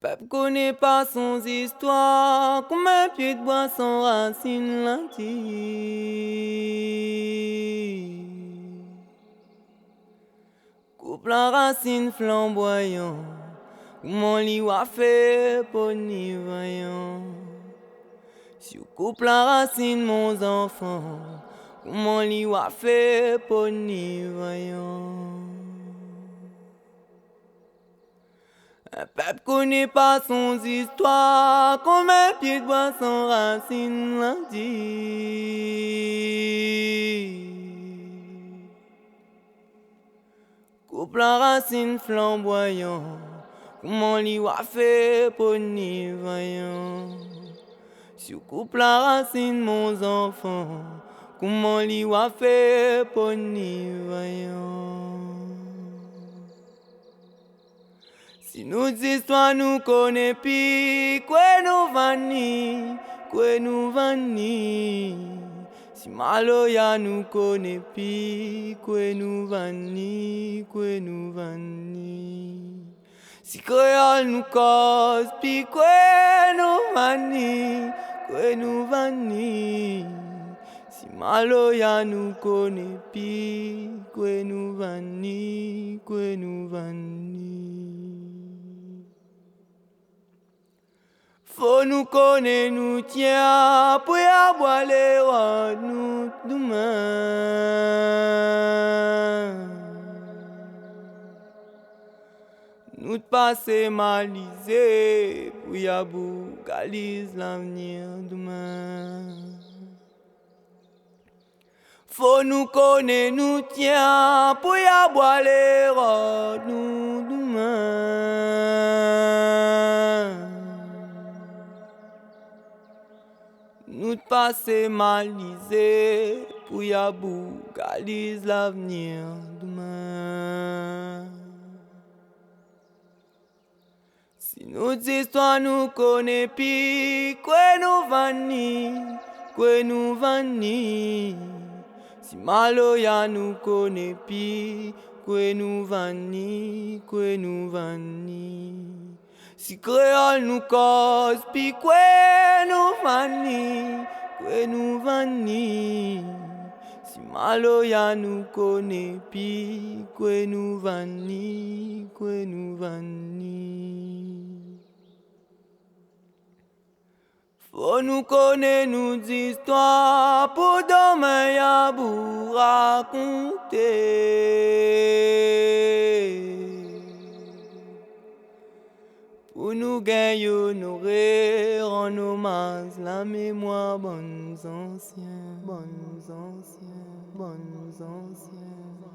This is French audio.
Peuple connaît pas son histoire, comme un pied de bois sans racine lentilles. Coupe la racine flamboyant, comment l'y wa fait pour ni voyant. Si vous coupe la racine mon enfant, comment l'y wa fait pour ni voyant. Un peuple connaît pas son histoire, comme un pied de bois sans racine lundi. Coupe la racine flamboyant, comment l'y wa fait pour ni voyant. Si vous coupe la racine mon enfant, comment l'y wa fait pour ni voyant. Si nous histoires nous connaît plus, quoi nous vanni, quoi nous vanni. Si Maloya nous connaît plus, quoi nous vanni, quoi nous vanni. Si créole nous cause, puis quoi nous vanni, quoi nous vanni. Si Maloya nous connaît plus, quoi nous vanni, quoi nous vanni. Faut nous connaître, nous tient, pour y avoir les rois, nous demain. Nous passer malisé, pour y avoir galise l'avenir demain. Faut nous connaître, nous tient, pour y avoir les rois, nous demain. Nous passer malisé, pour y avoir galise l'avenir demain. Si nos histoires nous connaissent plus, quoi nous vanni, quoi nous vanni. Si Maloya nous connaît plus, quoi nous vanni, quoi nous vanni. Si créole nous cause, puis quoi nous vanni, quoi nous vanni. Si Maloya nous connaît plus, quoi nous vanni, quoi nous vanni. Faut nous connaître nos histoires pour demain y'a vous raconter. Pour nous gagner, honorer en hommage la mémoire bonnes anciens, bonnes anciens, bonnes anciens.